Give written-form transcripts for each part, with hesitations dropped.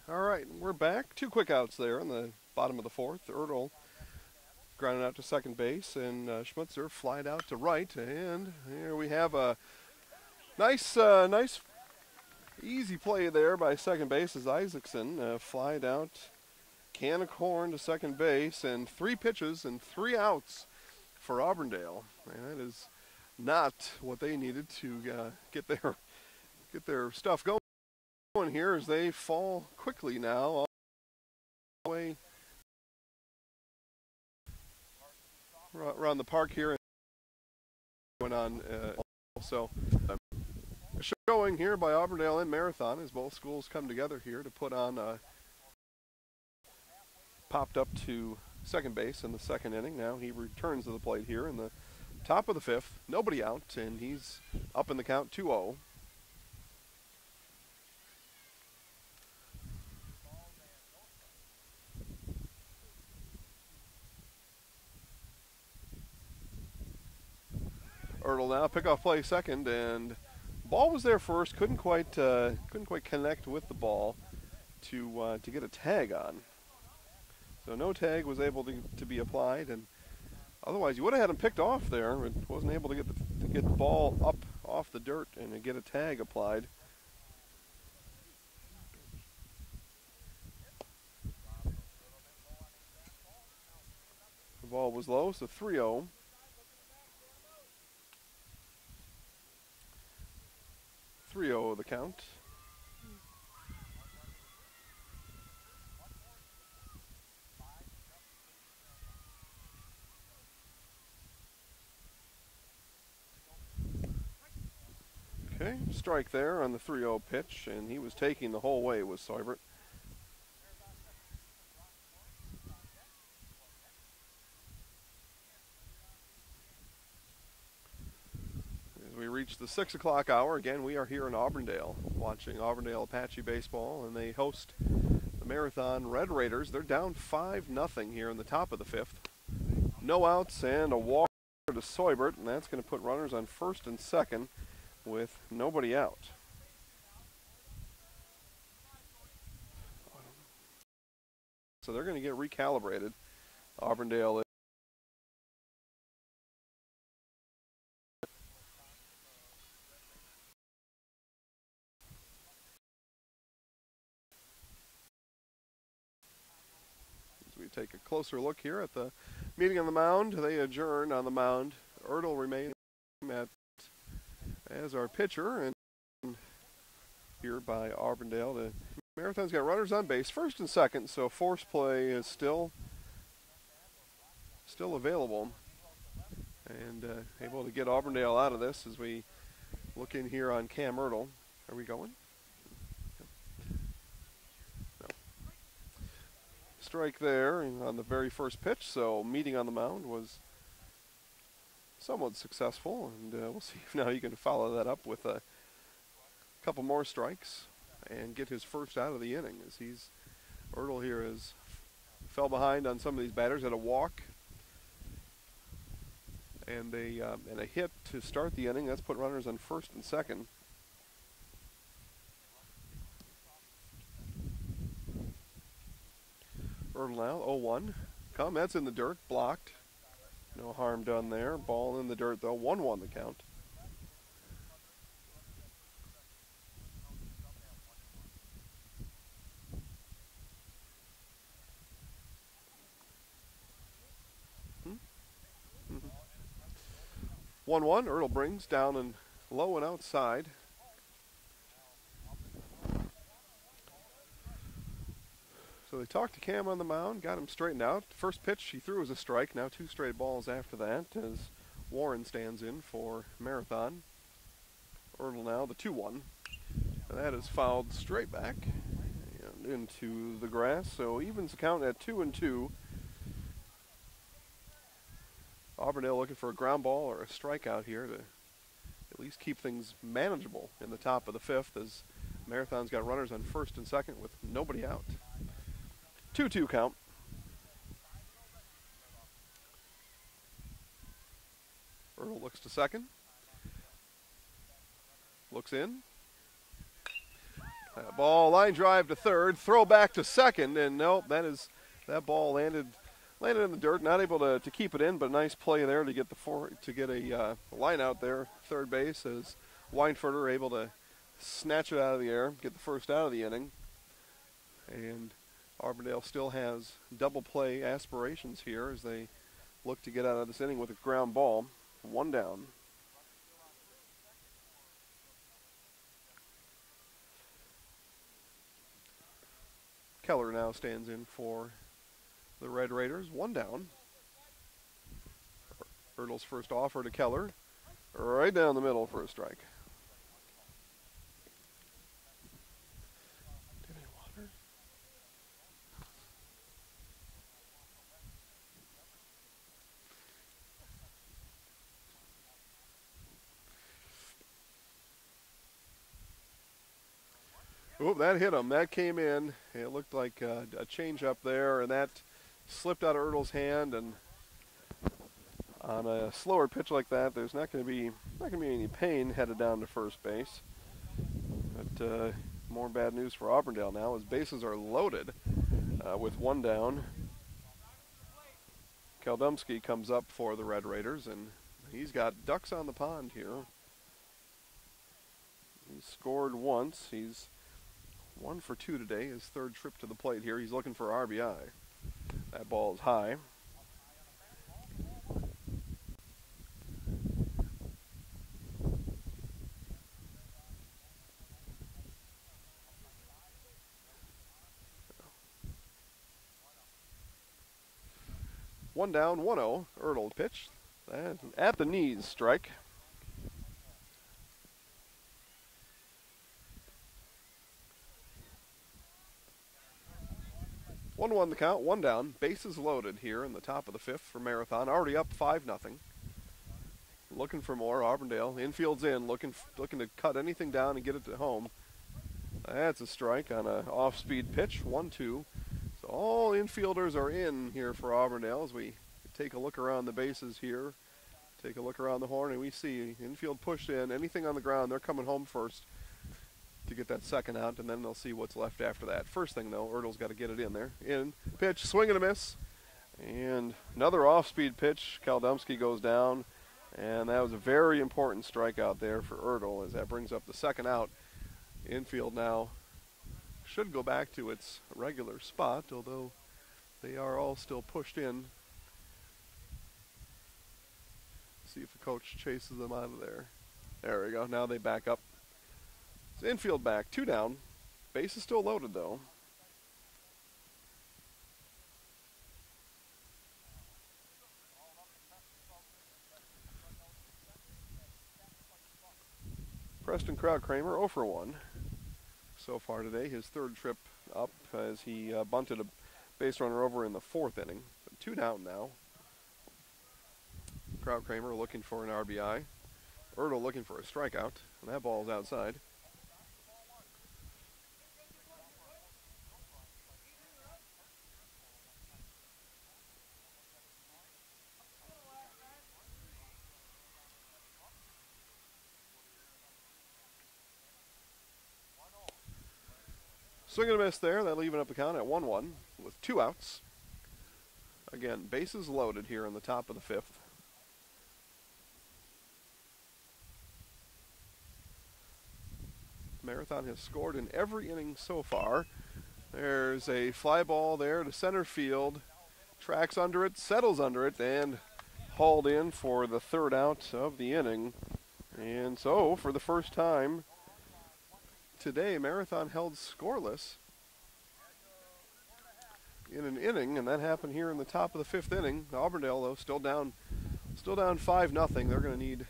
All right, we're back. Two quick outs there in the bottom of the fourth. Ertl grounded out to second base, and Schmutzer flied out to right. And here we have a nice, easy play there by second base as Isaacson flied out, can of corn to second base, and three pitches and three outs for Auburndale. And that is not what they needed to get their stuff going here as they fall quickly now all the way around the park here and going on. So showing here by Auburndale and Marathon as both schools come together here to put on popped up to second base in the second inning. Now he returns to the plate here in the top of the fifth. Nobody out, and he's up in the count 2-0. Ertl now pickoff play second, and ball was there first. Couldn't quite connect with the ball to get a tag on. So no tag was able to be applied, and otherwise you would have had him picked off there. But wasn't able to get the ball up off the dirt and get a tag applied. The ball was low, so 3-0. 3-0 the count. Okay, strike there on the 3-0 pitch, and he was taking the whole way with Seubert. As we reach the 6 o'clock hour, again, we are here in Auburndale watching Auburndale Apache baseball, and they host the Marathon Red Raiders. They're down 5-0 here in the top of the fifth. No outs and a walk to Seubert, and that's going to put runners on first and second with nobody out. So they're going to get recalibrated. Auburndale as we take a closer look here at the meeting on the mound, they adjourn on the mound. Ertl remains as our pitcher, and here by Auburndale. The Marathon's got runners on base, first and second, so force play is still available, and able to get Auburndale out of this as we look in here on Cam Ertl. Are we going? No. Strike there on the very first pitch, so meeting on the mound was somewhat successful, and we'll see if now he can follow that up with a couple more strikes and get his first out of the inning, as Ertl here has fell behind on some of these batters, had a walk and a hit to start the inning. That's put runners on first and second. Ertl now 0-1. That's in the dirt, blocked. No harm done there. Ball in the dirt though. 1-1 the count. Mm-hmm. 1-1. Ertl brings down and low and outside. So they talked to Cam on the mound, got him straightened out. First pitch he threw was a strike. Now 2 straight balls after that as Warren stands in for Marathon. Ertl now the 2-1. And that is fouled straight back and into the grass. So evens the count at 2-2. Auburndale looking for a ground ball or a strikeout here to at least keep things manageable in the top of the fifth, as Marathon's got runners on first and second with nobody out. 2-2 count. Ertl looks to second. Looks in. That ball line drive to third, throw back to second, and nope, that ball landed in the dirt. Not able to keep it in, but a nice play there to get a line out there. Third base as Weinfurter able to snatch it out of the air, get the first out of the inning, and Auburndale still has double play aspirations here as they look to get out of this inning with a ground ball. One down. Keller now stands in for the Red Raiders. One down. Ertl's first offer to Keller. Right down the middle for a strike. Oh, that hit him. That came in. It looked like a change up there, and that slipped out of Ertl's hand. And on a slower pitch like that, there's not going to be any pain headed down to first base. But more bad news for Auburndale now, as bases are loaded with one down. Kaldumski comes up for the Red Raiders, and he's got ducks on the pond here. He's scored once. He's 1 for 2 today, his third trip to the plate here. He's looking for RBI. That ball is high. One down, 1-0. Ertl pitch. And at the knees, strike. 1-1 the count, one down. Bases loaded here in the top of the fifth for Marathon. Already up 5-0. Looking for more. Auburndale infield's in, looking to cut anything down and get it to home. That's a strike on an off-speed pitch. 1-2. So all infielders are in here for Auburndale as we take a look around the bases here. Take a look around the horn, and we see infield pushed in. Anything on the ground, they're coming home first to get that second out, and then they'll see what's left after that. First thing, though, Ertl's got to get it in there. In, pitch, swing and a miss. And another off-speed pitch. Kaldumski goes down, and that was a very important strikeout there for Ertl as that brings up the second out. Infield now should go back to its regular spot, although they are all still pushed in. See if the coach chases them out of there. There we go. Now they back up. It's infield back, 2 down. Base is still loaded, though. Preston Kraut-Kramer 0 for 1 so far today. His third trip up as he bunted a base runner over in the 4th inning. 2 down now. Kraut-Kramer looking for an RBI. Ertl looking for a strikeout, and that ball's outside. Swing and a miss there. That'll even up the count at 1-1 with 2 outs. Again, bases loaded here in the top of the 5th. Marathon has scored in every inning so far. There's a fly ball there to center field. Tracks under it, settles under it, and hauled in for the 3rd out of the inning. And so, for the first time today, Marathon held scoreless in an inning, and that happened here in the top of the 5th inning. Auburndale, though, still down 5-0. They're going to need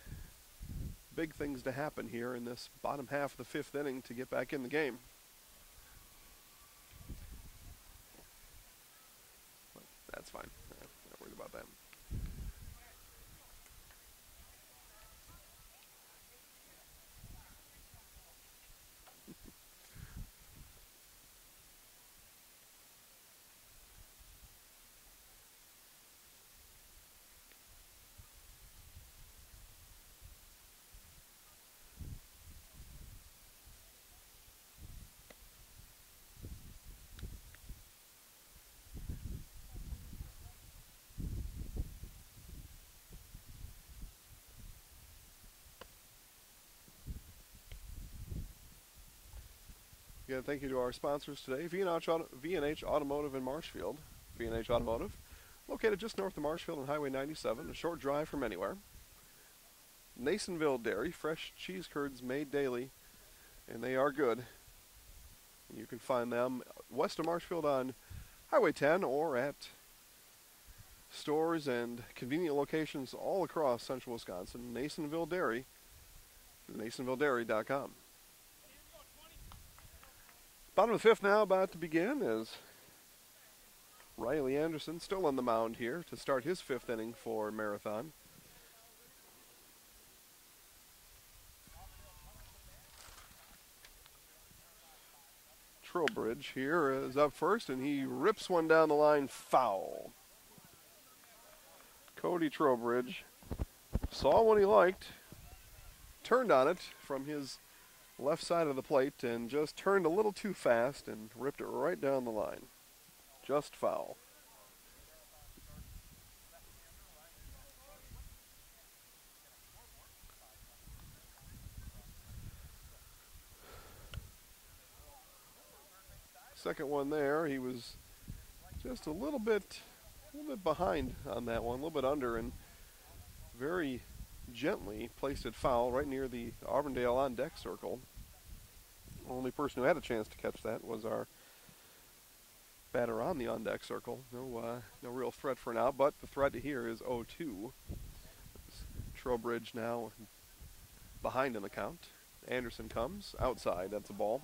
big things to happen here in this bottom half of the 5th inning to get back in the game. But that's fine. Not worried about that. Again, thank you to our sponsors today, V&H Automotive in Marshfield. V&H Automotive, located just north of Marshfield on Highway 97, a short drive from anywhere. Nasonville Dairy, fresh cheese curds made daily, and they are good. You can find them west of Marshfield on Highway 10 or at stores and convenient locations all across central Wisconsin. Nasonville Dairy, NasonvilleDairy.com. Bottom of the fifth now about to begin as Riley Anderson still on the mound here to start his fifth inning for Marathon. Trowbridge here is up first, and he rips one down the line, foul. Cody Trowbridge saw what he liked, turned on it from his left side of the plate, and just turned a little too fast and ripped it right down the line. Just foul. Second one there, he was just a little bit behind on that one, a little bit under, and very gently placed it foul right near the Auburndale on deck circle. Only person who had a chance to catch that was our batter on the on deck circle. No real threat for now, but the threat here is 0-2. Trowbridge now behind in the count. Anderson comes outside. That's a ball.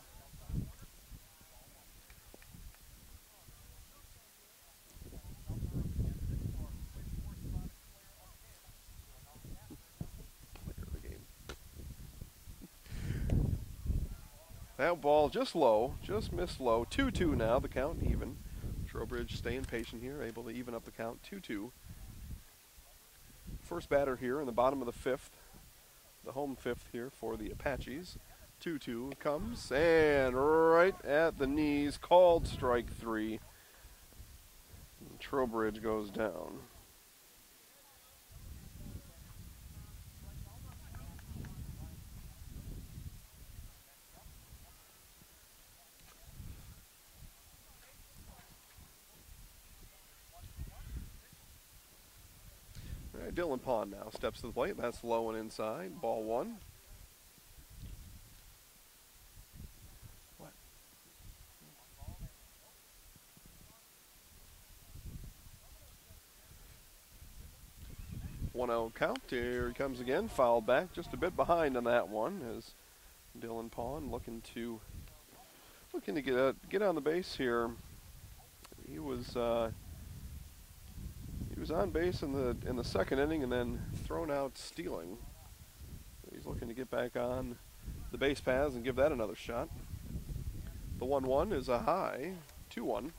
That ball just low, just missed low. 2-2 now, the count even. Trowbridge staying patient here, able to even up the count. 2-2. First batter here in the bottom of the fifth. The home fifth here for the Apaches. 2-2 comes, and right at the knees, called strike three. And Trowbridge goes down. Dylan Pond now steps to the plate. That's low and inside. Ball one. What? 1-0 count. Here he comes again. Fouled back. Just a bit behind on that one as Dylan Pond looking to get on the base here. He was on base in the second inning and then thrown out stealing. He's looking to get back on the base paths and give that another shot. The 1-1 is a high. 2-1.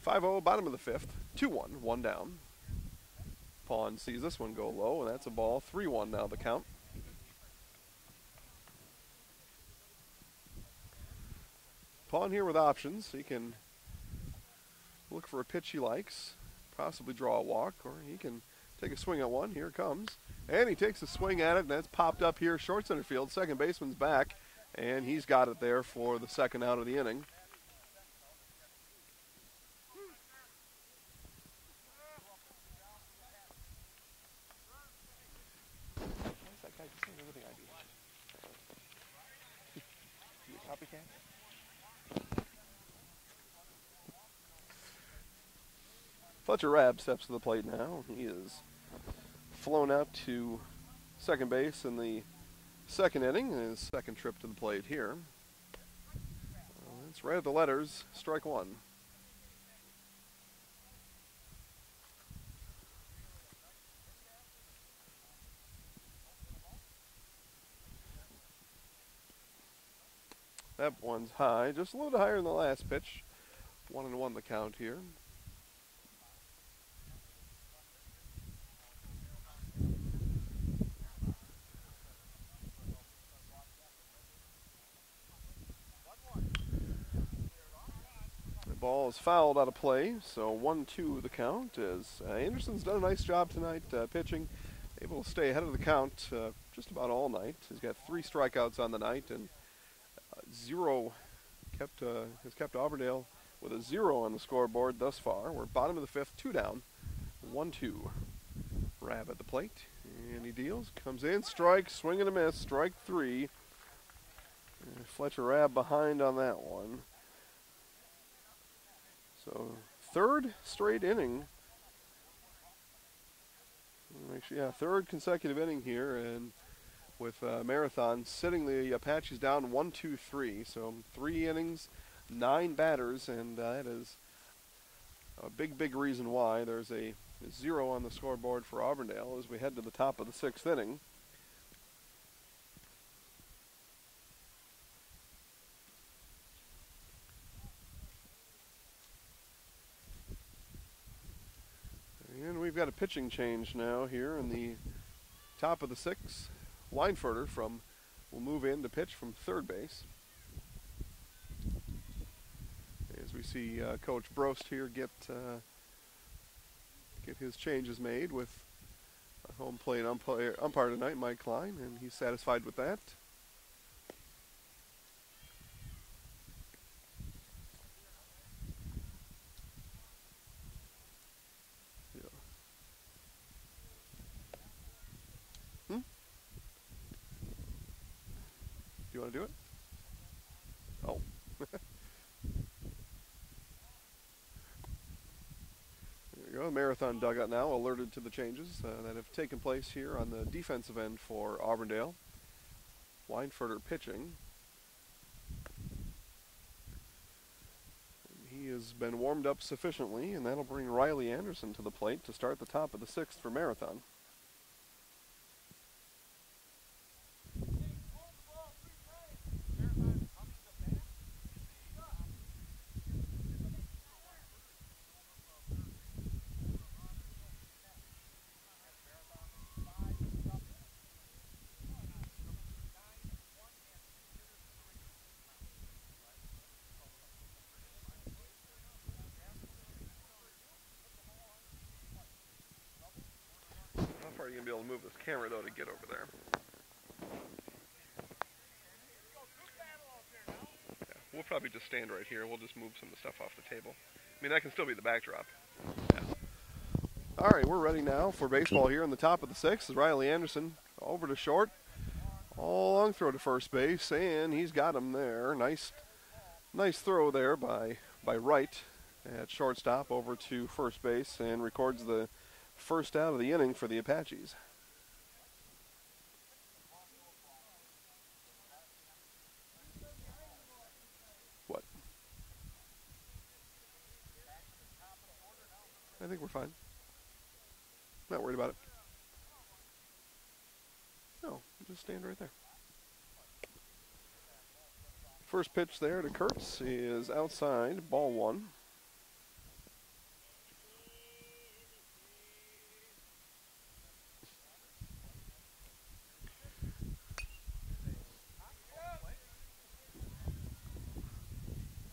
Bottom of the fifth. 2-1. One down. Pond sees this one go low, and that's a ball. 3-1 now the count. Pond here with options. He can look for a pitch he likes, possibly draw a walk, or he can take a swing at one. Here it comes. And he takes a swing at it, and that's popped up here, short center field. Second baseman's back, and he's got it there for the second out of the inning. What's that guy just saying everything I do? You a copycat? Fletcher Rabb steps to the plate now. He is flown out to second base in the second inning, his second trip to the plate here. It's right at the letters, strike one. That one's high, just a little bit higher than the last pitch. 1-1 the count here. ball is fouled out of play, so 1-2 the count as Anderson's done a nice job tonight pitching, able to stay ahead of the count just about all night. He's got 3 strikeouts on the night and has kept Auburndale with a 0 on the scoreboard thus far. We're bottom of the 5th, 2 down, 1-2. Rabb at the plate, and he deals, comes in, strike, swing and a miss, strike 3. And Fletcher Rabb behind on that one. So 3rd straight inning. Actually, yeah, 3rd consecutive inning here, and with Marathon sitting the Apaches down 1-2-3. So 3 innings, 9 batters, and that is a big reason why there's a 0 on the scoreboard for Auburndale as we head to the top of the 6th inning. And we've got a pitching change now here in the top of the 6th. Weinfurter will move in to pitch from 3rd base. As we see Coach Brost here get his changes made with a home plate umpire tonight, Mike Klein, and he's satisfied with that. Do you want to do it? Oh. There we go. Marathon dugout now alerted to the changes that have taken place here on the defensive end for Auburndale. Weinfurter pitching. He has been warmed up sufficiently, and that'll bring Riley Anderson to the plate to start the top of the 6th for Marathon. How far are you going to be able to move this camera, though, to get over there? Yeah, we'll probably just stand right here. We'll just move some of the stuff off the table. I mean, that can still be the backdrop. Yeah. All right, we're ready now for baseball here in the top of the 6th. Riley Anderson over to short. All long throw to first base, and he's got him there. Nice throw there by Wright at shortstop over to first base, and records the first out of the inning for the Apaches. What? I think we're fine. Not worried about it. No, just stand right there. First pitch there to Kurtz is outside, ball 1.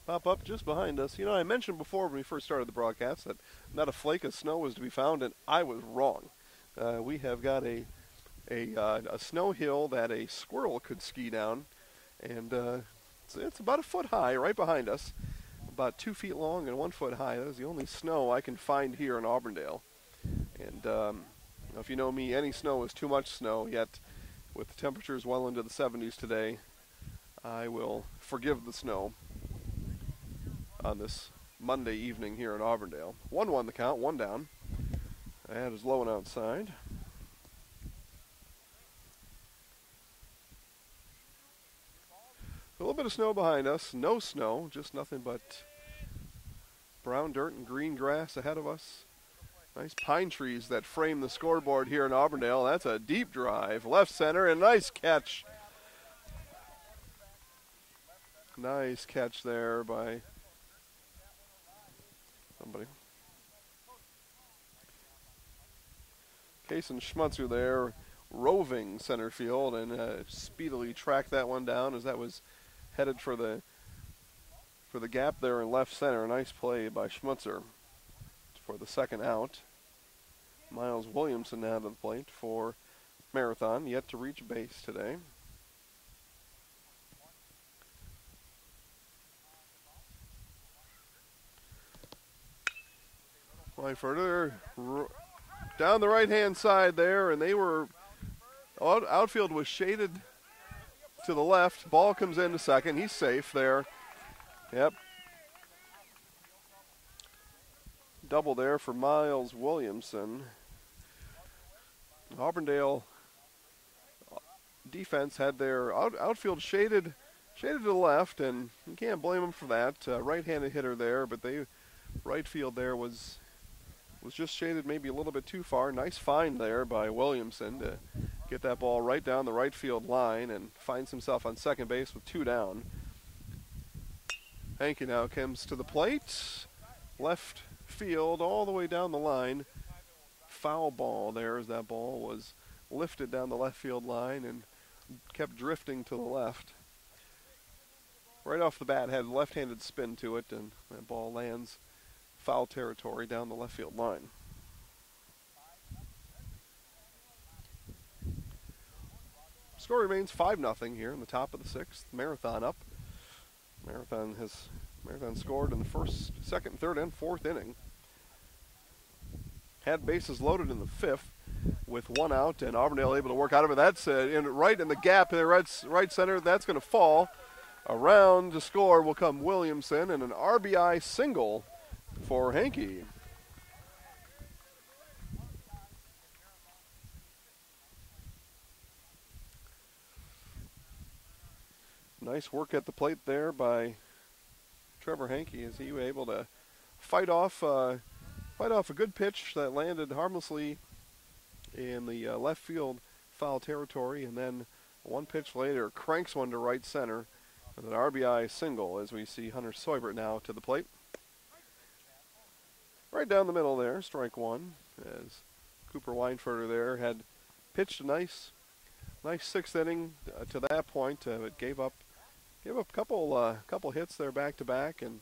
Pop up just behind us. You know, I mentioned before when we first started the broadcast that not a flake of snow was to be found, and I was wrong. We have got a snow hill that a squirrel could ski down, and it's about a foot high right behind us, about 2 feet long and 1 foot high. That is the only snow I can find here in Auburndale. And if you know me, any snow is too much snow, yet with the temperatures well into the 70s today, I will forgive the snow on this Monday evening here in Auburndale. 1-1 the count, 1 down. That is low and outside. A little bit of snow behind us. No snow, just nothing but brown dirt and green grass ahead of us. Nice pine trees that frame the scoreboard here in Auburndale. That's a deep drive, left center, and nice catch. Nice catch there by somebody. Kason Schmutzer there, roving center field, and speedily tracked that one down as that was headed for the for the gap there in left center. Nice play by Schmutzer for the second out. Miles Williamson now to the plate for Marathon, yet to reach base today. Weinfurter down the right-hand side there, and they were, outfield was shaded to the left. Ball comes into second. He's safe there. Yep. Double there for Miles Williamson. Auburndale defense had their outfield shaded to the left, and you can't blame them for that. Right-handed hitter there, but right field there was just shaded maybe a little bit too far. Nice find there by Williamson to get that ball right down the right field line and finds himself on second base with 2 down. Hankey now comes to the plate. Left field all the way down the line. Foul ball there as that ball was lifted down the left field line and kept drifting to the left. Right off the bat had left-handed spin to it, and that ball lands foul territory down the left field line. Score remains 5-0 here in the top of the 6th. Marathon up. Marathon scored in the first, second, third, and fourth inning. Had bases loaded in the 5th with 1 out, and Auburndale able to work out of it. That's right in the gap in the right center. That's going to fall. Around to score will come Williamson, and an RBI single for Hankey. Nice work at the plate there by Trevor Hankey as he was able to fight off a good pitch that landed harmlessly in the left field foul territory, and then 1 pitch later cranks one to right center with an RBI single as we see Hunter Seubert now to the plate. Right down the middle there, strike 1, as Cooper Weinfurter there had pitched a nice 6th inning to that point, but gave up a couple hits there back to back, and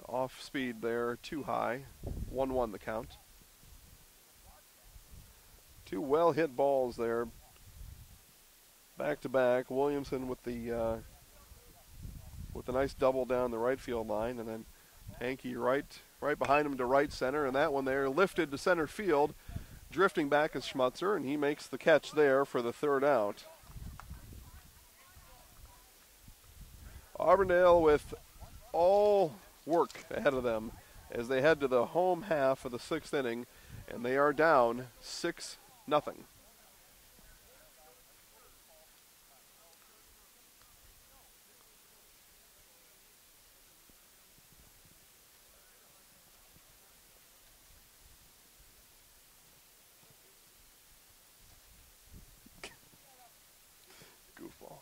off speed there too high. 1-1 the count. 2 well hit balls there back to back. Williamson with the nice double down the right field line, and then Hankey right behind him to right center, and that one there lifted to center field. Drifting back is Schmutzer, and he makes the catch there for the 3rd out. Auburndale with all work ahead of them as they head to the home half of the 6th inning, and they are down 6-0. Goofball.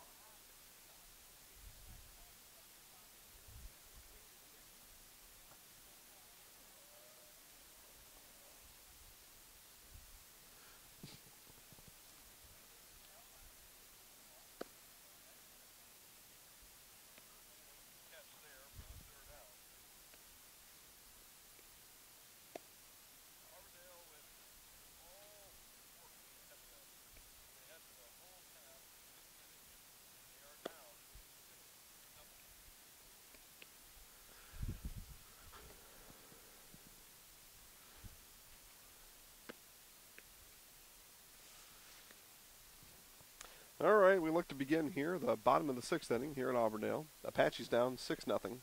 All right, we look to begin here, the bottom of the 6th inning here in Auburndale. Apache's down 6-0.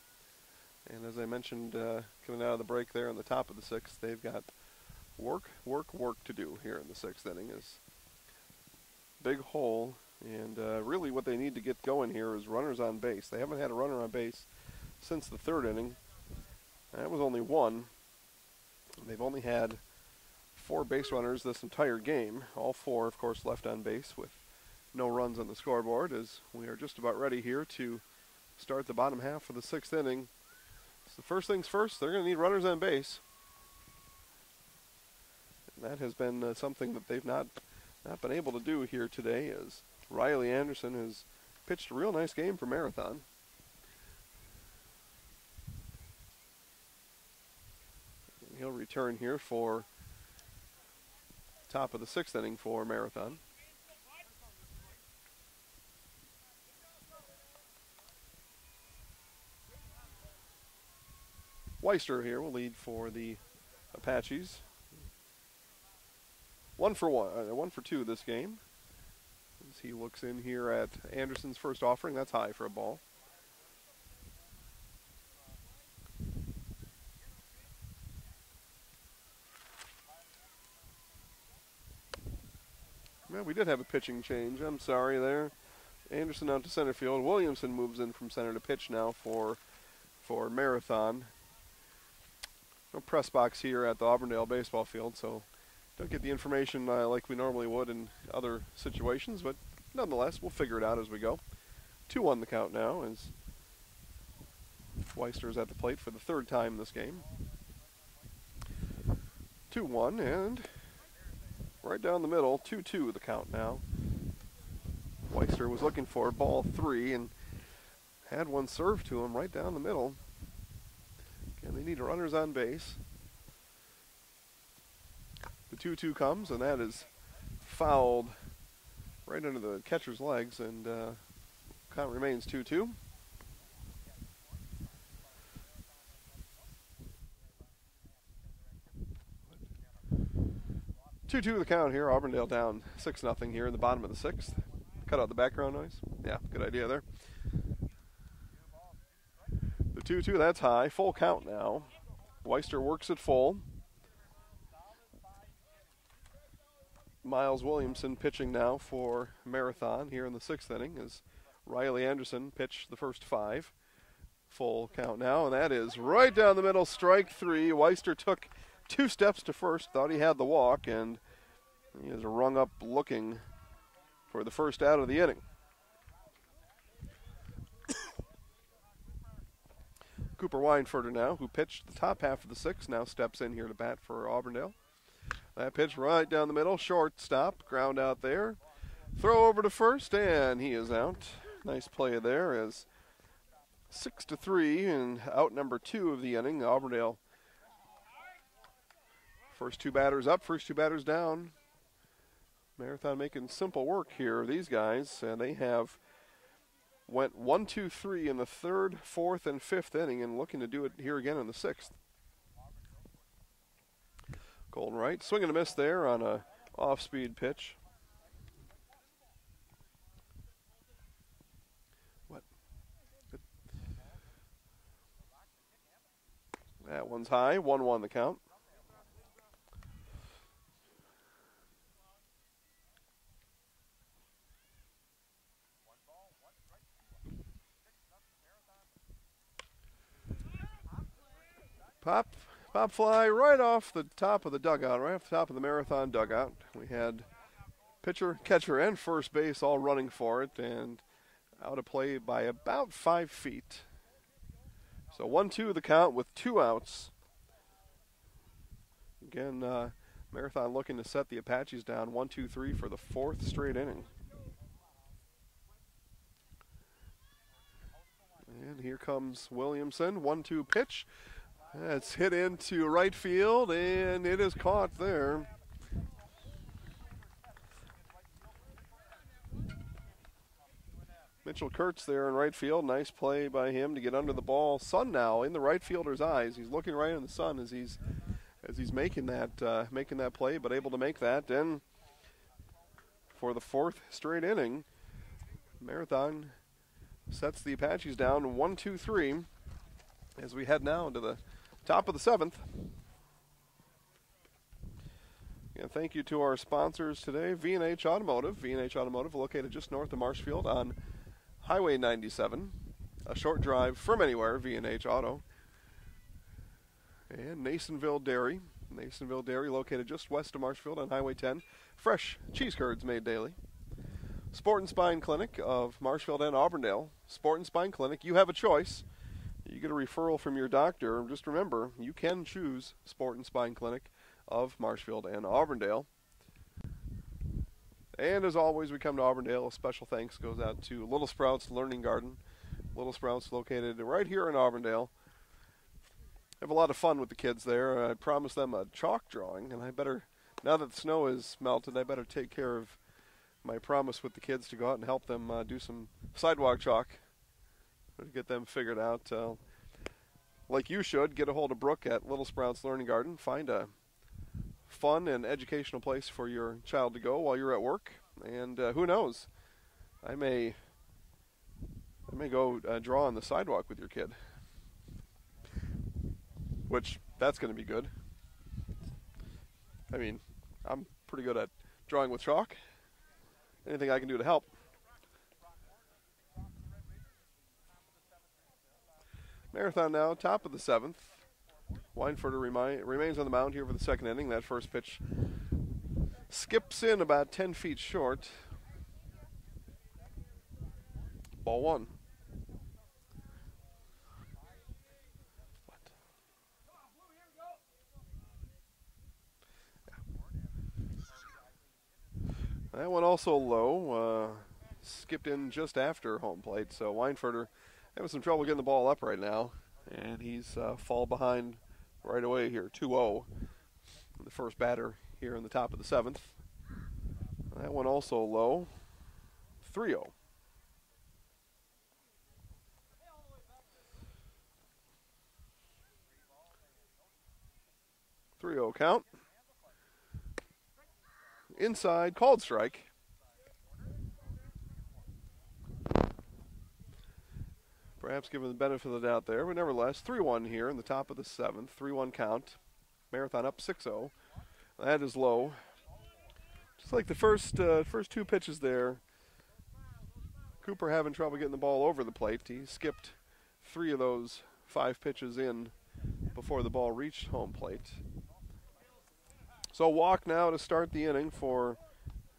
And as I mentioned, coming out of the break there in the top of the 6th, they've got work to do here in the 6th inning. Is big hole, and really what they need to get going here is runners on base. They haven't had a runner on base since the 3rd inning. That was only 1. They've only had 4 base runners this entire game. All 4, of course, left on base with no runs on the scoreboard, as we are just about ready here to start the bottom half of the 6th inning. So first things first, they're going to need runners on base. And that has been something that they've not been able to do here today, as Riley Anderson has pitched a real nice game for Marathon. He'll return here for top of the 6th inning for Marathon. Weister here will lead for the Apaches. 1 for 2 this game. As he looks in here at Anderson's first offering, that's high for a ball. Yeah, we did have a pitching change. I'm sorry there. Anderson out to center field. Williamson moves in from center to pitch now for Marathon. No press box here at the Auburndale baseball field, so don't get the information like we normally would in other situations, but nonetheless, we'll figure it out as we go. 2-1 the count now as Weister is at the plate for the 3rd time this game. 2-1, and right down the middle, 2-2 the count now. Weister was looking for ball 3 and had one served to him right down the middle. Again, they need runners on base. The 2-2 comes, and that is fouled right under the catcher's legs, and count remains 2-2. The count here. Auburndale down 6-0 here in the bottom of the 6th. Cut out the background noise. Yeah, good idea there. The 2-2, that's high. Full count now. Weister works it full. Miles Williamson pitching now for Marathon here in the 6th inning as Riley Anderson pitched the first 5. Full count now, and that is right down the middle, strike 3. Weister took 2 steps to first, thought he had the walk, and he is rung up looking for the first out of the inning. Cooper Weinfurter now, who pitched the top half of the 6th, now steps in here to bat for Auburndale. That pitch right down the middle, shortstop, ground out there. Throw over to first, and he is out. Nice play there as 6-3 and out number 2 of the inning. Auburndale, first 2 batters up, first 2 batters down. Marathon making simple work here, these guys, and they have went 1-2-3 in the 3rd, 4th, and 5th inning, and looking to do it here again in the 6th. Golden right, swing and a miss there on a off-speed pitch. What? Good. That one's high, 1-1 the count. Pop fly right off the top of the dugout, right off the top of the Marathon dugout. We had pitcher, catcher, and first base all running for it, and out of play by about 5 feet. So 1-2 the count with 2 outs. Again, Marathon looking to set the Apaches down 1-2-3 for the 4th straight inning. And here comes Williamson, 1-2 pitch. That's hit into right field, and it is caught there. Mitchell Kurtz there in right field. Nice play by him to get under the ball. Sun now in the right fielder's eyes. He's looking right in the sun as he's making that play, but able to make that. And for the 4th straight inning, Marathon sets the Apaches down 1-2-3 as we head now into the top of the 7th. And thank you to our sponsors today, V&H Automotive. V&H Automotive located just north of Marshfield on Highway 97. A short drive from anywhere, V&H Auto. And Nasonville Dairy. Nasonville Dairy located just west of Marshfield on Highway 10. Fresh cheese curds made daily. Sport and Spine Clinic of Marshfield and Auburndale. Sport and Spine Clinic, you have a choice. You get a referral from your doctor. Just remember, you can choose Sport and Spine Clinic of Marshfield and Auburndale. And as always, we come to Auburndale. A special thanks goes out to Little Sprouts Learning Garden. Little Sprouts located right here in Auburndale. have a lot of fun with the kids there. I promised them a chalk drawing, and I better, now that the snow is melted, I better take care of my promise with the kids to go out and help them do some sidewalk chalk to get them figured out. Like you should, get a hold of Brooke at Little Sprouts Learning Garden. Find a fun and educational place for your child to go while you're at work. And who knows, I may go draw on the sidewalk with your kid, which that's going to be good. I mean, I'm pretty good at drawing with chalk. Anything I can do to help. Marathon now, top of the 7th. Weinfurter remains on the mound here for the second inning. That first pitch skips in about 10 feet short. Ball 1. That one also low. Skipped in just after home plate. So Weinfurter having some trouble getting the ball up right now. And he's fall behind right away here, 2-0. The first batter here in the top of the 7th. That one also low, 3-0. 3-0 count. Inside, called strike. Perhaps given the benefit of the doubt there, but nevertheless, 3-1 here in the top of the 7th. 3-1 count. Marathon up 6-0. That is low. Just like the first two pitches there, Cooper having trouble getting the ball over the plate. He skipped 3 of those 5 pitches in before the ball reached home plate. So walk now to start the inning for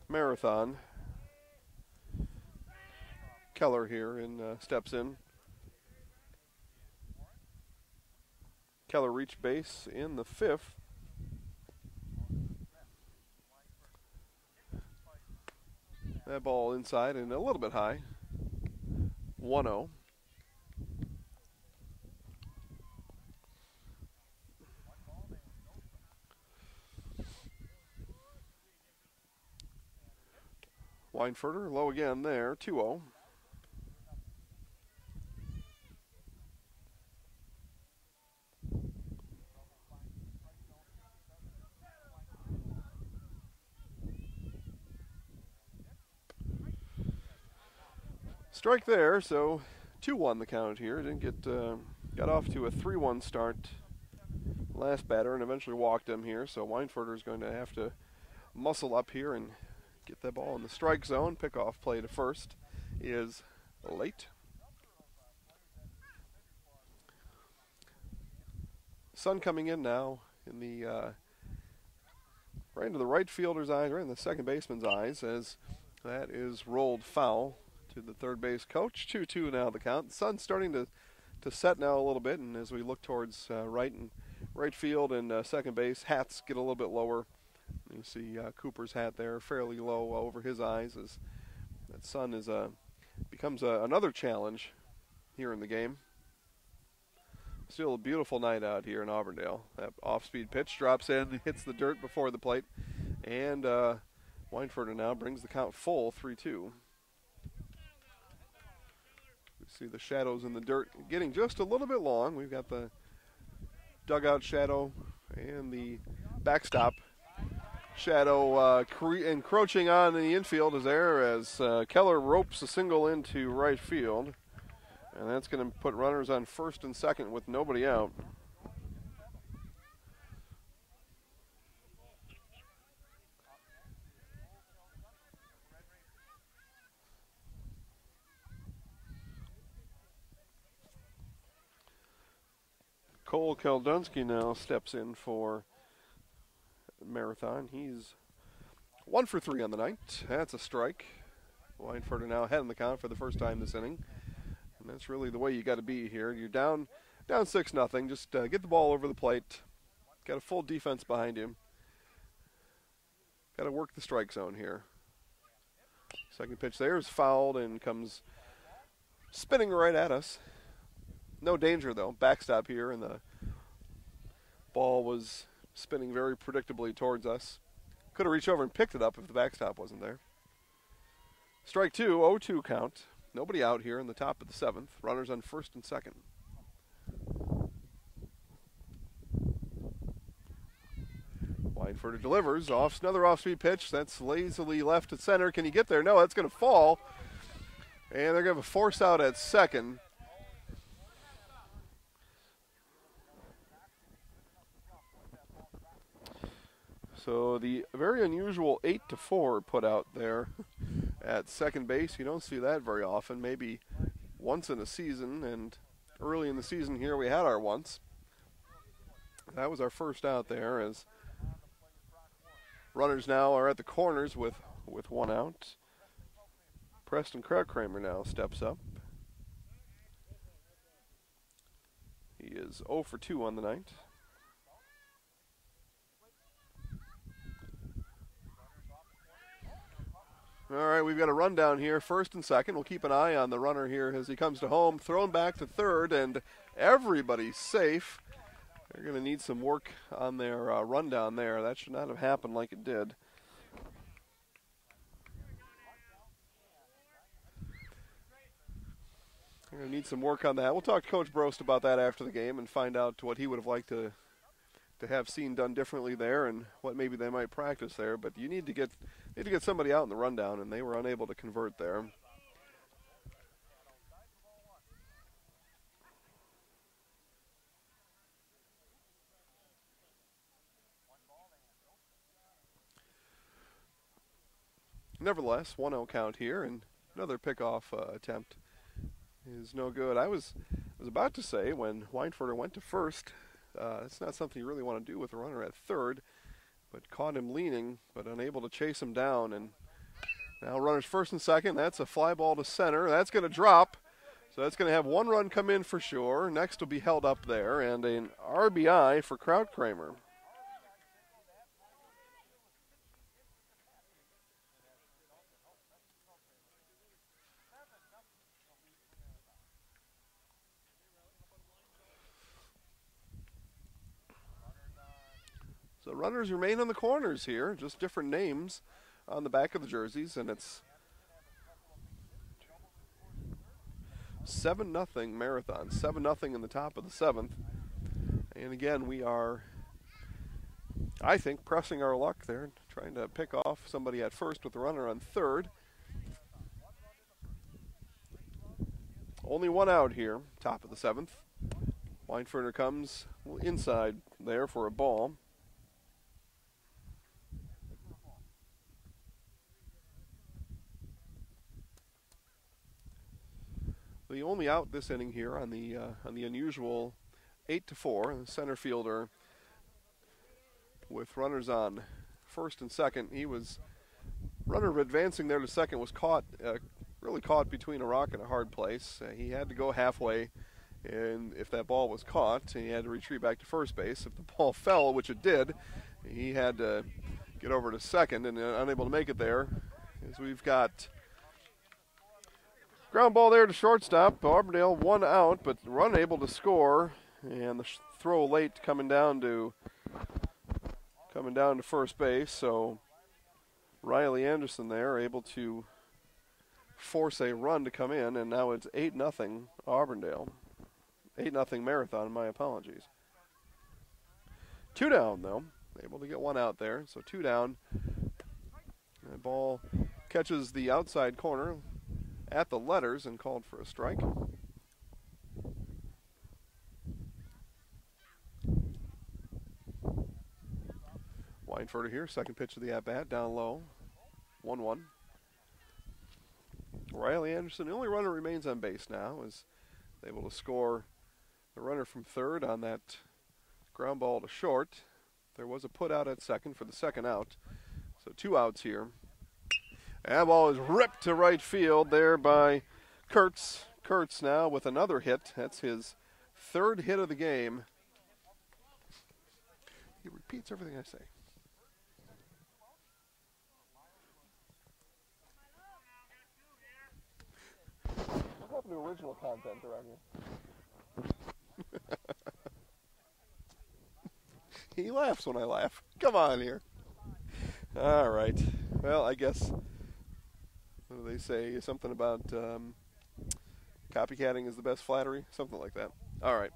Marathon. Keller here steps in. Keller reached base in the 5th. That ball inside and a little bit high. 1-0. Weinfurter low again there, 2-0. Strike there, so 2-1 the count here. Didn't get got off to a 3-1 start last batter and eventually walked him here. So Weinfurter is going to have to muscle up here and get that ball in the strike zone. Pickoff play to first is late. Sun coming in now in the right into the right fielder's eyes, right in the second baseman's eyes, as that is rolled foul to the third base coach. 2-2 now the count. The sun's starting to set now a little bit, and as we look towards right field and second base, hats get a little bit lower. You see Cooper's hat there fairly low over his eyes as that sun is becomes another challenge here in the game. Still a beautiful night out here in Auburndale. That off-speed pitch drops in, hits the dirt before the plate, and Weinfurter now brings the count full, 3-2. We see the shadows in the dirt getting just a little bit long. We've got the dugout shadow and the backstop shadow encroaching on the infield is there as Keller ropes a single into right field. And that's going to put runners on first and second with nobody out. Cole Keldunski now steps in for Marathon. He's 1 for 3 on the night. That's a strike. Weinfurter now ahead in the count for the first time this inning. And that's really the way you got to be here. You're down 6-0. Just get the ball over the plate. Got a full defense behind you. Got to work the strike zone here. Second pitch there is fouled and comes spinning right at us. No danger though. Backstop here in the Ball was spinning very predictably towards us. Could have reached over and picked it up if the backstop wasn't there. Strike two, 0-2 count. Nobody out here in the top of the seventh. Runners on first and second. Weinfurter delivers. Another off-speed pitch. That's lazily left to center. Can he get there? No, that's going to fall. And they're going to have a force out at second. So the very unusual 8-4 put out there at second base. You don't see that very often. Maybe once in a season, and early in the season here we had our once. That was our first out there, as runners now are at the corners with one out. Preston Krautkramer now steps up. He is 0 for 2 on the night. All right, we've got a rundown here, first and second. We'll keep an eye on the runner here as he comes to home. Thrown back to third, and everybody's safe. They're going to need some work on their rundown there. That should not have happened like it did. They're going to need some work on that. We'll talk to Coach Brost about that after the game and find out what he would have liked to have seen done differently there and what maybe they might practice there. But you need to get somebody out in the rundown, and they were unable to convert there. Nevertheless, 1-0 count here, and another pickoff attempt is no good. I was about to say, when Weinfurter went to first, it's not something you really want to do with a runner at third, but caught him leaning, but unable to chase him down. And now runners first and second. That's a fly ball to center. That's going to drop. So that's going to have one run come in for sure. Next will be held up there, and an RBI for Krautkramer. So runners remain on the corners here, just different names on the back of the jerseys, and it's 7-0 Marathon, 7-0 in the top of the seventh. And again, we are, I think, pressing our luck there, trying to pick off somebody at first with the runner on third. Only one out here, top of the seventh. Weinfurter comes inside there for a ball. The only out this inning here on the unusual 8-4, the center fielder with runners on first and second. Runner advancing there to second was really caught between a rock and a hard place. He had to go halfway, and if that ball was caught, he had to retreat back to first base. If the ball fell, which it did, he had to get over to second, and unable to make it there, as we've got ground ball there to shortstop. Auburndale one out, but unable to score, and the throw late coming down to first base. So Riley Anderson there able to force a run to come in, and now it's 8-0 Auburndale. 8-0 Marathon. My apologies. 2 down though, able to get one out there. So 2 down. The ball catches the outside corner at the letters and called for a strike. Weinfurter here, second pitch of the at-bat, down low, 1-1. Riley Anderson, the only runner remains on base now, is able to score the runner from third on that ground ball to short. There was a put out at second for the second out, so 2 outs here. That ball is ripped to right field there by Kurtz. Kurtz now with another hit. That's his 3rd hit of the game. He repeats everything I say. What happened to original content around here? He laughs when I laugh. Come on here. All right. Well, I guess, what do they say? Something about copycatting is the best flattery? Something like that. All right.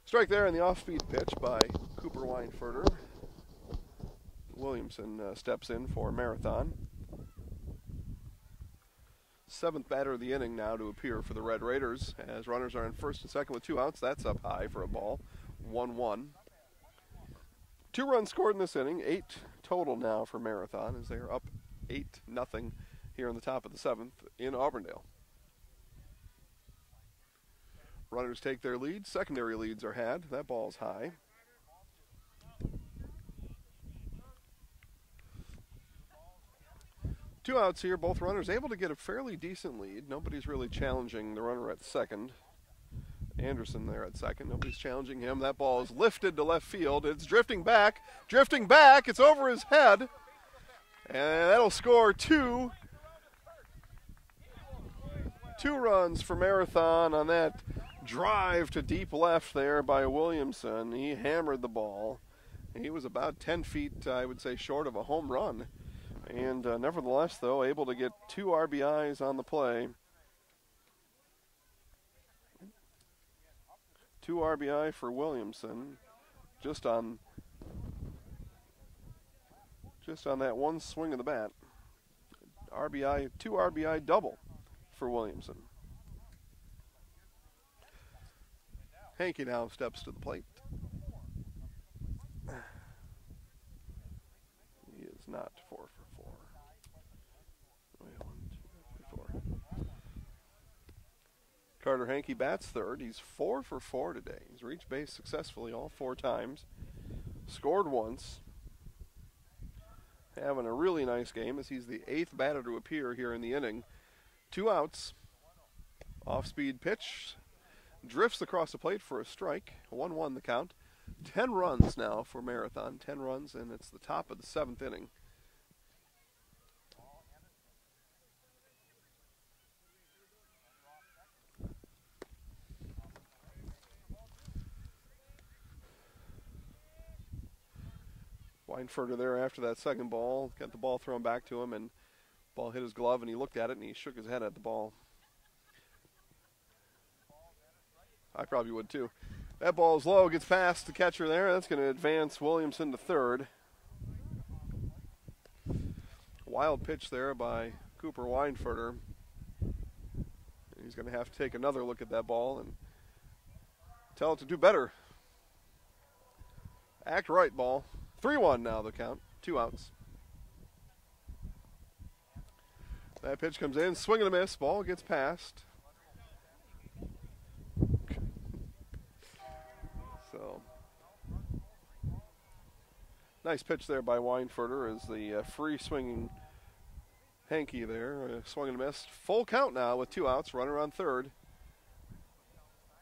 Strike there on the off-speed pitch by Cooper Weinfurter. Williamson steps in for Marathon. Seventh batter of the inning now to appear for the Red Raiders as runners are in first and second with 2 outs. That's up high for a ball. 1-1. 2 runs scored in this inning, 8 total now for Marathon as they are up 8-0 here in the top of the 7th in Auburndale. Runners take their lead. Secondary leads are had. That ball's high. Two outs here, both runners able to get a fairly decent lead. Nobody's really challenging the runner at second. Anderson there at second. Nobody's challenging him. That ball is lifted to left field. It's drifting back. It's over his head. And that'll score 2 runs for Marathon on that drive to deep left there by Williamson. He hammered the ball. He was about 10 feet, I would say, short of a home run. And nevertheless, though, able to get 2 RBIs on the play. 2 RBI for Williamson just on that one swing of the bat. 2 RBI double for Williamson. Hankey now steps to the plate. He is not 4 for 4. Wait, 1, 2, 3, 4. Carter Hankey bats third. He's 4 for 4 today. He's reached base successfully all 4 times. Scored once. Having a really nice game as he's the 8th batter to appear here in the inning. 2 outs. Off-speed pitch. Drifts across the plate for a strike. 1-1 the count. 10 runs now for Marathon. 10 runs, and it's the top of the 7th inning. Weinfurter there after that second ball. Got the ball thrown back to him, and ball hit his glove, and he looked at it, and he shook his head at the ball. I probably would too. That ball is low, gets past the catcher there. That's going to advance Williamson to third. Wild pitch there by Cooper Weinfurter. He's going to have to take another look at that ball and tell it to do better. Act right, ball. 3-1 now the count. 2 outs. That pitch comes in, swing and a miss. Ball gets past. So, nice pitch there by Weinfurter as the free swinging Hankey there. Swung and a miss. Full count now with 2 outs. Runner on third.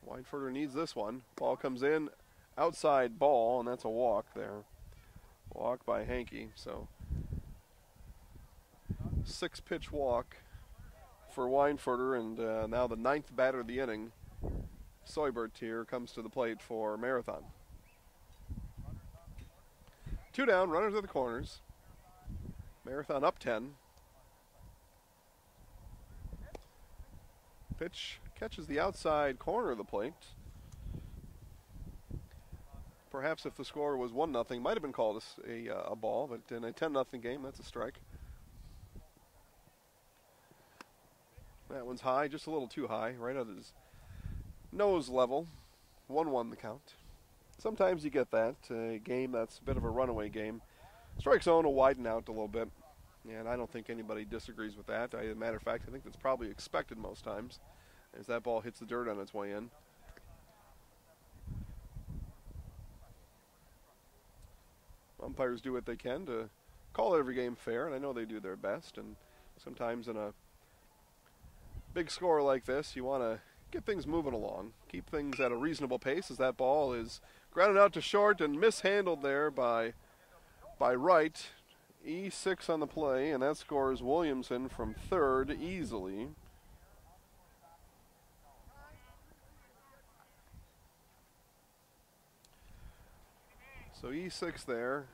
Weinfurter needs this one. Ball comes in. Outside ball, and that's a walk there. Walk by Hankey. So, 6-pitch walk for Weinfurter, and now the 9th batter of the inning. Soybert here comes to the plate for Marathon. 2 down, runners at the corners. Marathon up 10. Pitch catches the outside corner of the plate. Perhaps if the score was 1-0, might have been called a ball, but in a 10-0 game, that's a strike. That one's high, just a little too high, right at his nose level. 1-1 the count. Sometimes you get that, a game that's a bit of a runaway game. Strike zone will widen out a little bit, and I don't think anybody disagrees with that. As a matter of fact, I think that's probably expected most times as that ball hits the dirt on its way in. Umpires do what they can to call every game fair, and I know they do their best, and sometimes in a big score like this, you want to get things moving along, keep things at a reasonable pace as that ball is grounded out to short and mishandled there by Wright. E6 on the play, and that scores Williamson from third easily. So E6 there.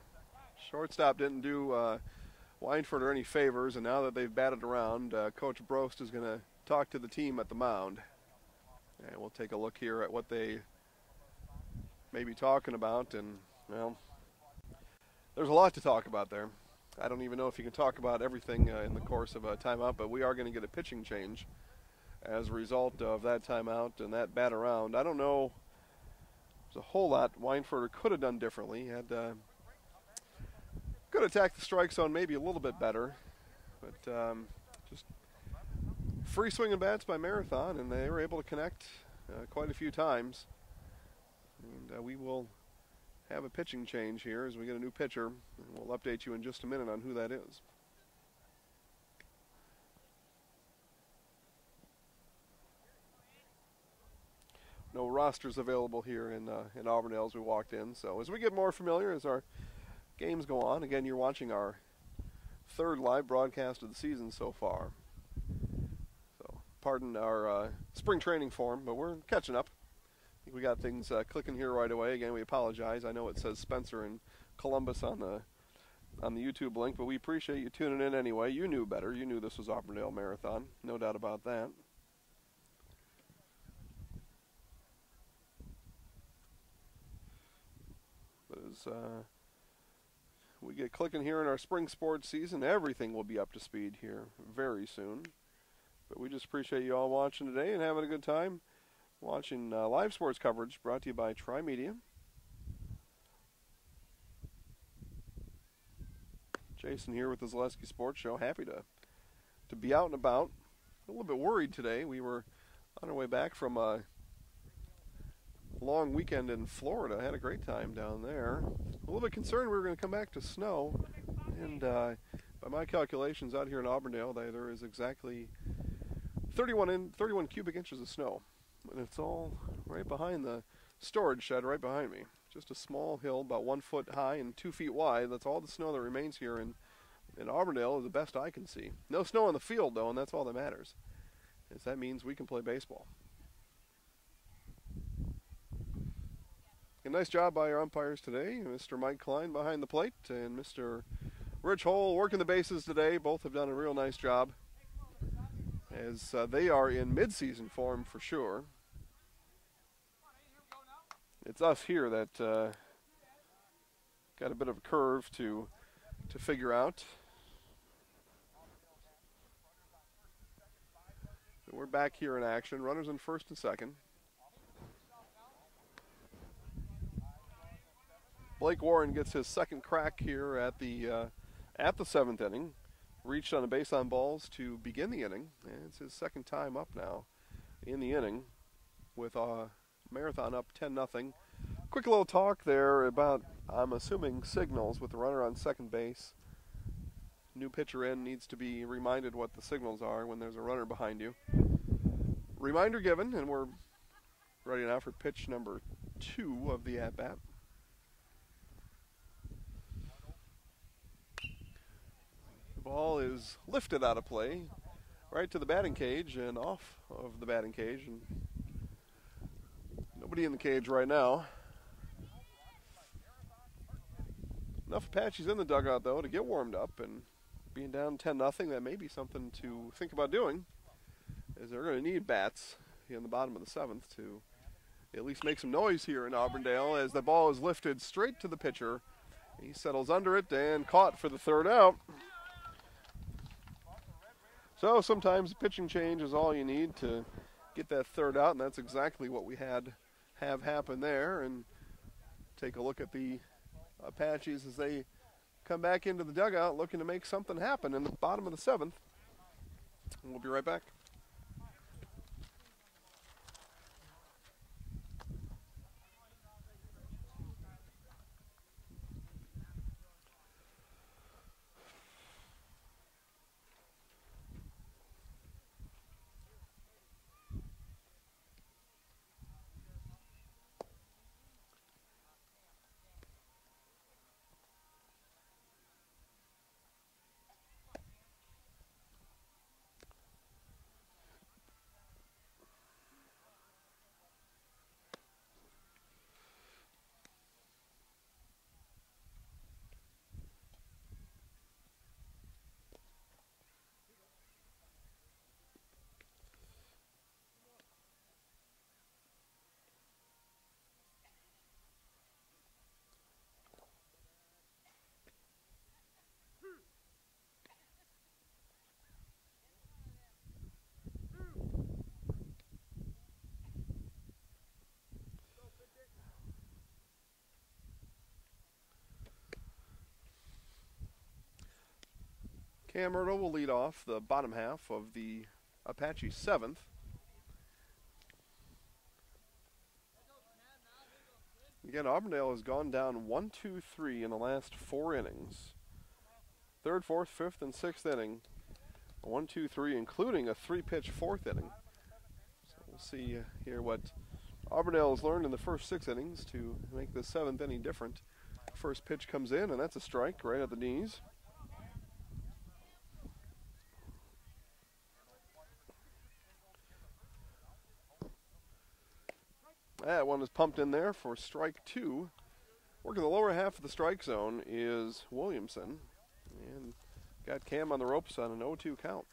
Shortstop didn't do Weinfurter any favors, and now that they've batted around, Coach Brost is going to talk to the team at the mound. And we'll take a look here at what they may be talking about. And, well, there's a lot to talk about there. I don't even know if you can talk about everything in the course of a timeout, but we are going to get a pitching change as a result of that timeout and that bat around. I don't know. There's a whole lot Weinfurter could have done differently. He had could attack the strike zone maybe a little bit better, but just free swinging bats by Marathon, and they were able to connect quite a few times. And we will have a pitching change here as we get a new pitcher, and we'll update you in just a minute on who that is. No rosters available here in Auburndale as we walked in. So as we get more familiar, as our games go on, again, you're watching our third live broadcast of the season so far. So pardon our spring training form, but we're catching up. I think we got things clicking here right away. Again, we apologize. I know it says Spencer and Columbus on the YouTube link, but we appreciate you tuning in anyway. You knew better. You knew this was Auburndale Marathon. No doubt about that. But as we get clicking here in our spring sports season, everything will be up to speed here very soon. But we just appreciate you all watching today and having a good time watching live sports coverage brought to you by Tri-Media. Jason here with the Zaleski Sports Show. Happy to be out and about. A little bit worried today. We were on our way back from a long weekend in Florida. I had a great time down there. A little bit concerned we were going to come back to snow. And by my calculations out here in Auburndale, there is exactly 31 cubic inches of snow. And it's all right behind the storage shed right behind me. Just a small hill about 1 foot high and 2 feet wide. That's all the snow that remains here in Auburndale, the best I can see. No snow on the field, though, and that's all that matters. Is that means we can play baseball. A nice job by our umpires today. Mr. Mike Klein behind the plate and Mr. Rich Hole working the bases today. Both have done a real nice job, as they are in mid-season form for sure. It's us here that got a bit of a curve to figure out. So we're back here in action. Runners in first and second. Blake Warren gets his second crack here at the seventh inning. Reached on a base on balls to begin the inning. And it's his second time up now in the inning with Marathon up 10-0. Quick little talk there about, I'm assuming, signals with the runner on second base. New pitcher in needs to be reminded what the signals are when there's a runner behind you. Reminder given, and we're ready now for pitch number 2 of the at-bat. The ball is lifted out of play, right to the batting cage and off of the batting cage. And nobody in the cage right now. Enough Apaches in the dugout, though, to get warmed up, and being down 10-0, that may be something to think about doing, as they're going to need bats in the bottom of the 7th to at least make some noise here in Auburndale as the ball is lifted straight to the pitcher. He settles under it and caught for the third out. So sometimes a pitching change is all you need to get that third out, and that's exactly what we have happen there. And take a look at the Apaches as they come back into the dugout looking to make something happen in the bottom of the 7th. And we'll be right back. Cam Ertl will lead off the bottom half of the Apache 7th. Again, Auburndale has gone down 1-2-3 in the last 4 innings. 3rd, 4th, 5th, and 6th inning. 1-2-3, including a 3-pitch 4th inning. So we'll see here what Auburndale has learned in the first 6 innings to make the 7th inning different. First pitch comes in, and that's a strike right at the knees. That one is pumped in there for strike 2. Working the lower half of the strike zone is Williamson. And got Cam on the ropes on an 0-2 count.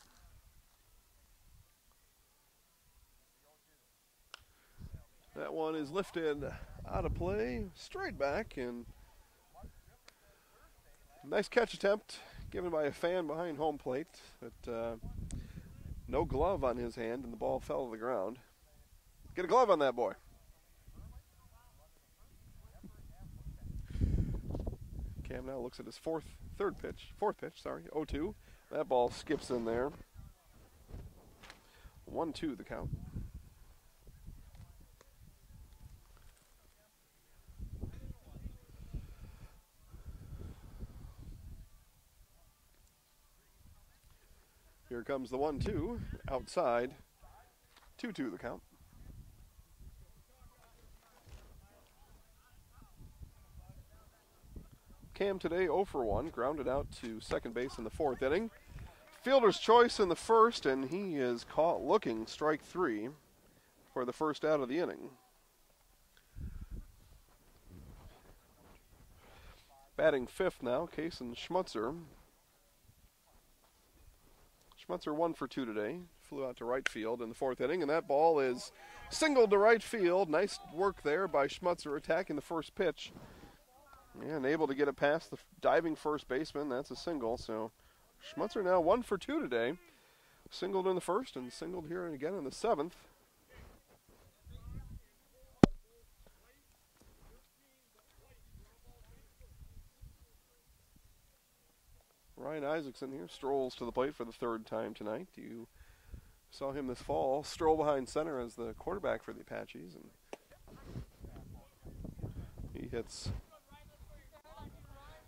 That one is lifted out of play, straight back, and nice catch attempt given by a fan behind home plate, but no glove on his hand, and the ball fell to the ground. Get a glove on that boy. Cam now looks at his fourth pitch, 0-2. That ball skips in there. 1-2 the count. Here comes the 1-2, outside, 2-2 the count. Cam today 0 for 1, grounded out to second base in the 4th inning. Fielder's choice in the 1st, and he is caught looking strike 3 for the first out of the inning. Batting 5th now, Kason Schmutzer. Schmutzer 1 for 2 today. Flew out to right field in the 4th inning, and that ball is singled to right field. Nice work there by Schmutzer attacking the first pitch. And able to get it past the diving first baseman. That's a single. So Schmutzer now 1 for 2 today. Singled in the 1st and singled here and again in the 7th. Ryan Isaacson here strolls to the plate for the 3rd time tonight. You saw him this fall stroll behind center as the quarterback for the Apaches, and he hits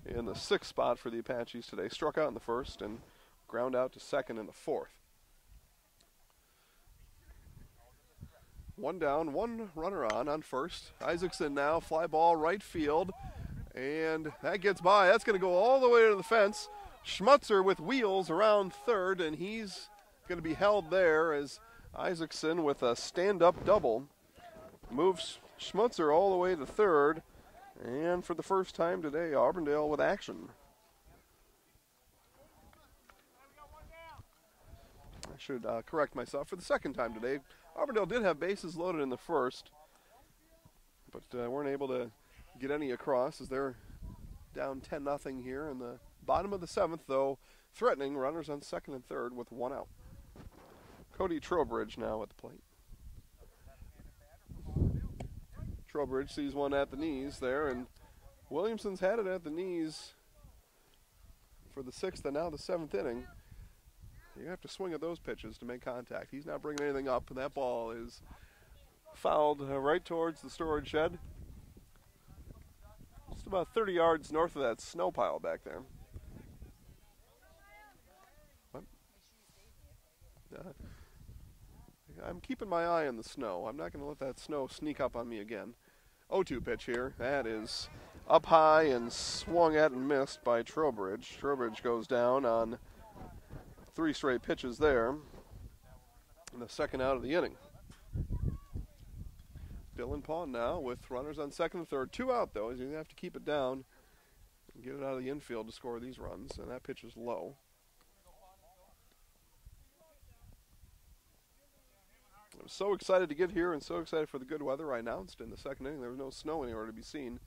in the 6th spot for the Apaches today. Struck out in the 1st and ground out to 2nd in the 4th. 1 down, 1 runner on 1st. Isaacson now, fly ball right field, and that gets by. That's going to go all the way to the fence. Schmutzer with wheels around 3rd, and he's going to be held there as Isaacson with a stand-up double moves Schmutzer all the way to 3rd. And for the first time today, Auburndale with action. I should correct myself. For the 2nd time today, Auburndale did have bases loaded in the 1st, but weren't able to get any across as they're down 10-0 here in the bottom of the 7th, though threatening runners on 2nd and 3rd with 1 out. Cody Trowbridge now at the plate. Trowbridge sees one at the knees there, and Williamson's had it at the knees for the 6th and now the 7th inning. You have to swing at those pitches to make contact. He's not bringing anything up, and that ball is fouled right towards the storage shed. Just about 30 yards north of that snow pile back there. What? I'm keeping my eye on the snow. I'm not going to let that snow sneak up on me again. 0-2 pitch here. That is up high and swung at and missed by Trowbridge. Trowbridge goes down on 3 straight pitches there in the 2nd out of the inning. Dylan Pawn now with runners on 2nd and 3rd. 2 out, though. He's going to have to keep it down and get it out of the infield to score these runs, and that pitch is low. I was so excited to get here and so excited for the good weather. I announced in the 2nd inning there was no snow anywhere to be seen.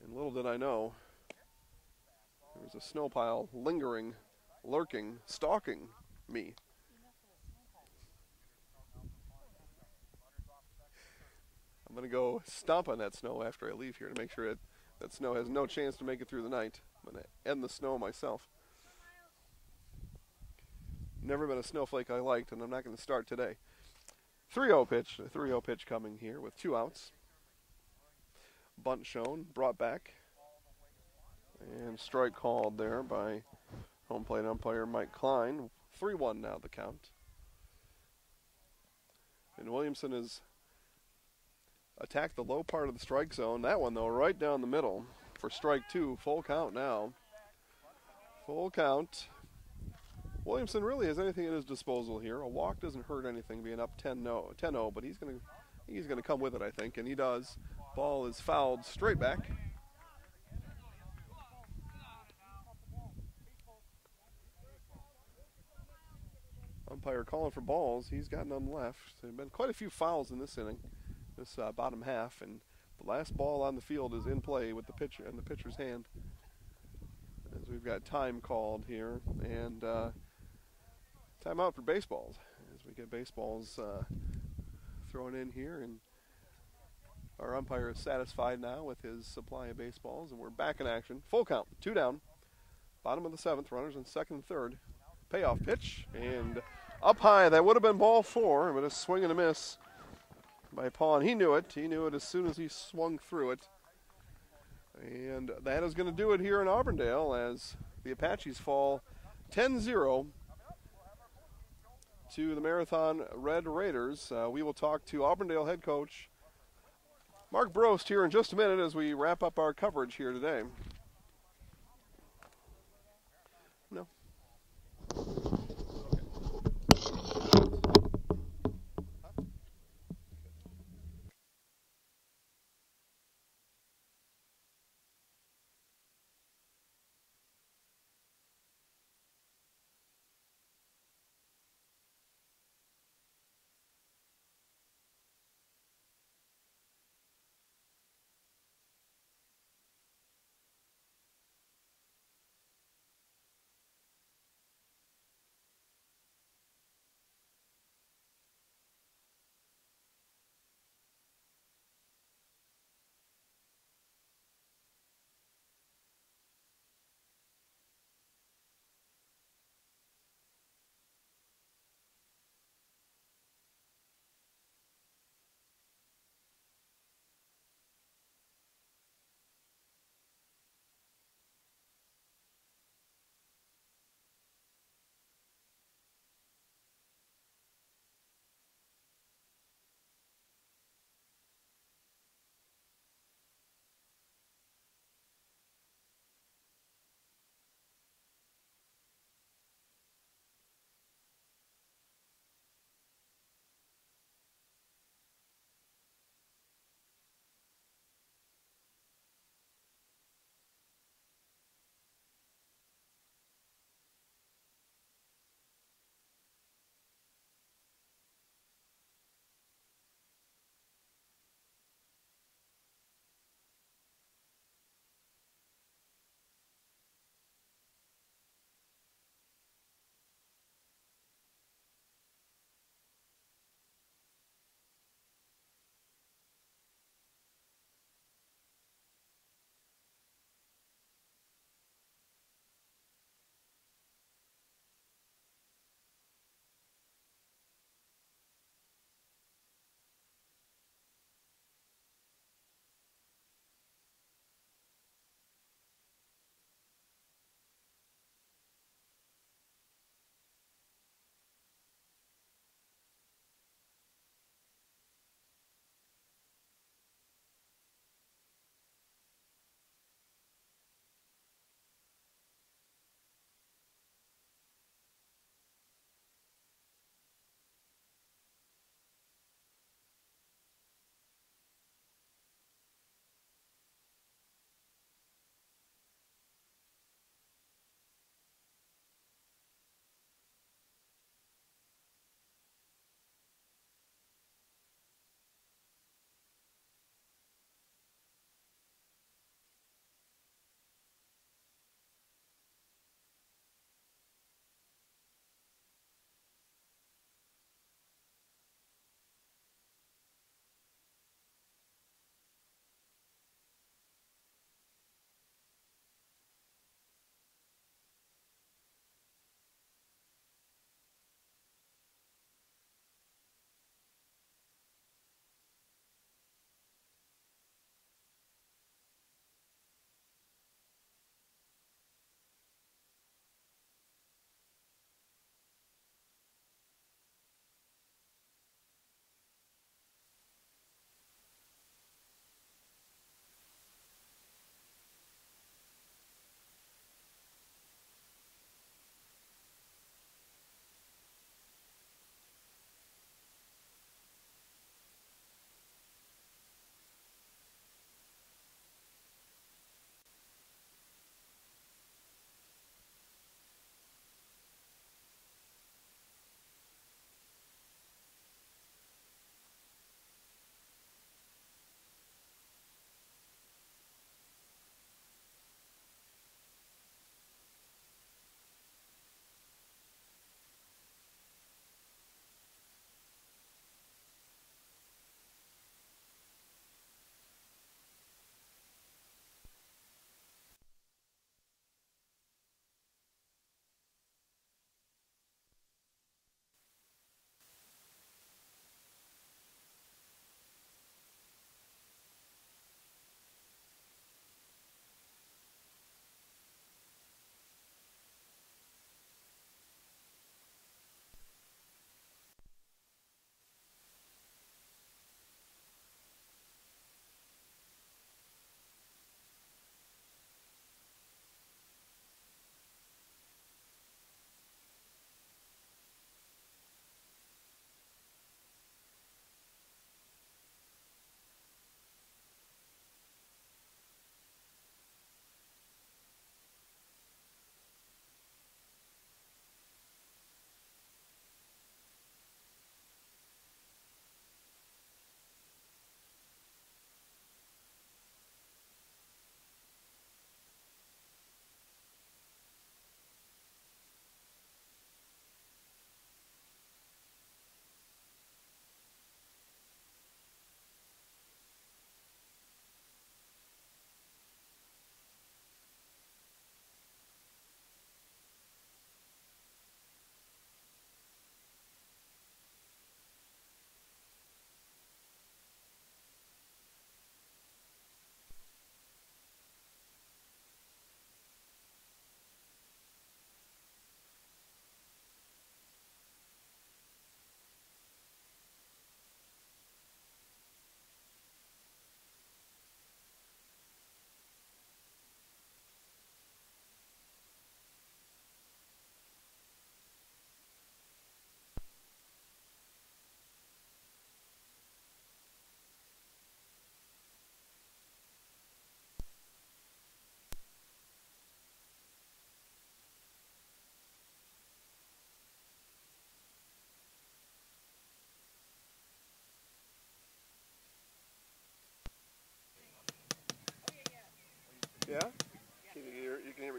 And little did I know, there was a snow pile lingering, lurking, stalking me. I'm going to go stomp on that snow after I leave here to make sure that snow has no chance to make it through the night. I'm going to end the snow myself. never been a snowflake I liked, and I'm not going to start today. 3-0 pitch, a 3-0 pitch coming here with 2 outs. Bunt shown, brought back, and strike called there by home plate umpire Mike Klein. 3-1 now the count. And Williamson has attacked the low part of the strike zone. That one, though, right down the middle for strike 2. Full count now. Full count. Williamson really has anything at his disposal here. A walk doesn't hurt anything, being up 10-0, but he's gonna come with it, I think, and he does. Ball is fouled straight back. Umpire calling for balls. He's got none left. There have been quite a few fouls in this inning, this bottom half, and the last ball on the field is in play with the pitcher in the pitcher's hand. As we've got time called here, and timeout for baseballs. As we get baseballs thrown in here, and our umpire is satisfied now with his supply of baseballs, and we're back in action. Full count, 2 down. Bottom of the 7th, runners in second and third. Payoff pitch, and up high. That would have been ball 4, but a swing and a miss by Pawn. He knew it. He knew it as soon as he swung through it. And that is going to do it here in Auburndale as the Apaches fall 10-0 to the Marathon Red Raiders. We will talk to Auburndale head coach Mark Brost here in just a minute as we wrap up our coverage here today. No.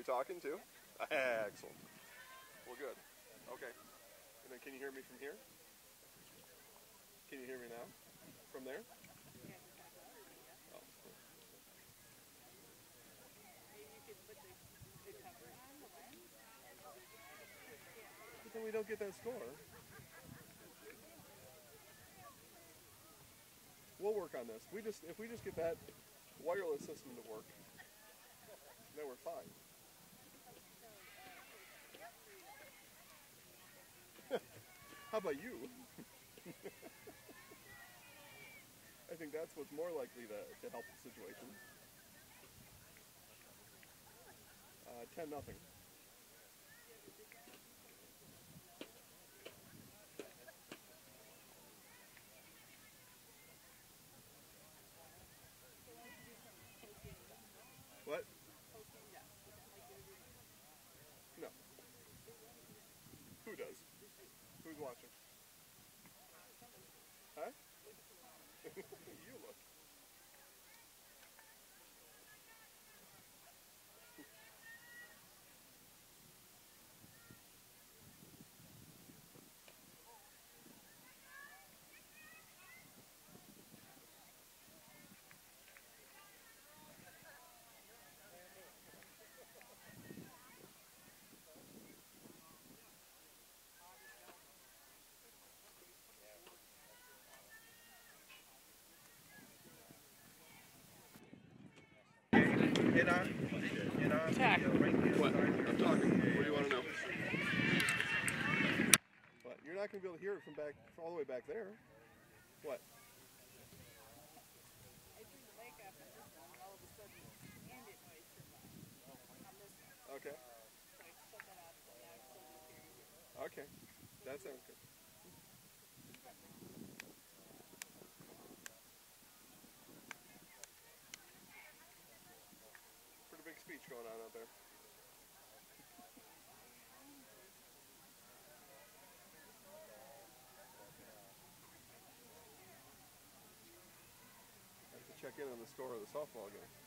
talking too? Excellent. Well, good. Okay. And then can you hear me from here? Can you hear me now? From there? Oh. But then we don't get that score. We'll work on this. If we just get that wireless system to work, then we're fine. How about you? I think that's what's more likely to help the situation. 10-0. What? No. Who does? Who's watching? Huh? You look. What? I'm talking. What do you want to know? What? You're not going to be able to hear it from all the way back there. What? Okay. Okay. That sounds good. Pretty big speech going on out there. I have to check in on the score of the softball game.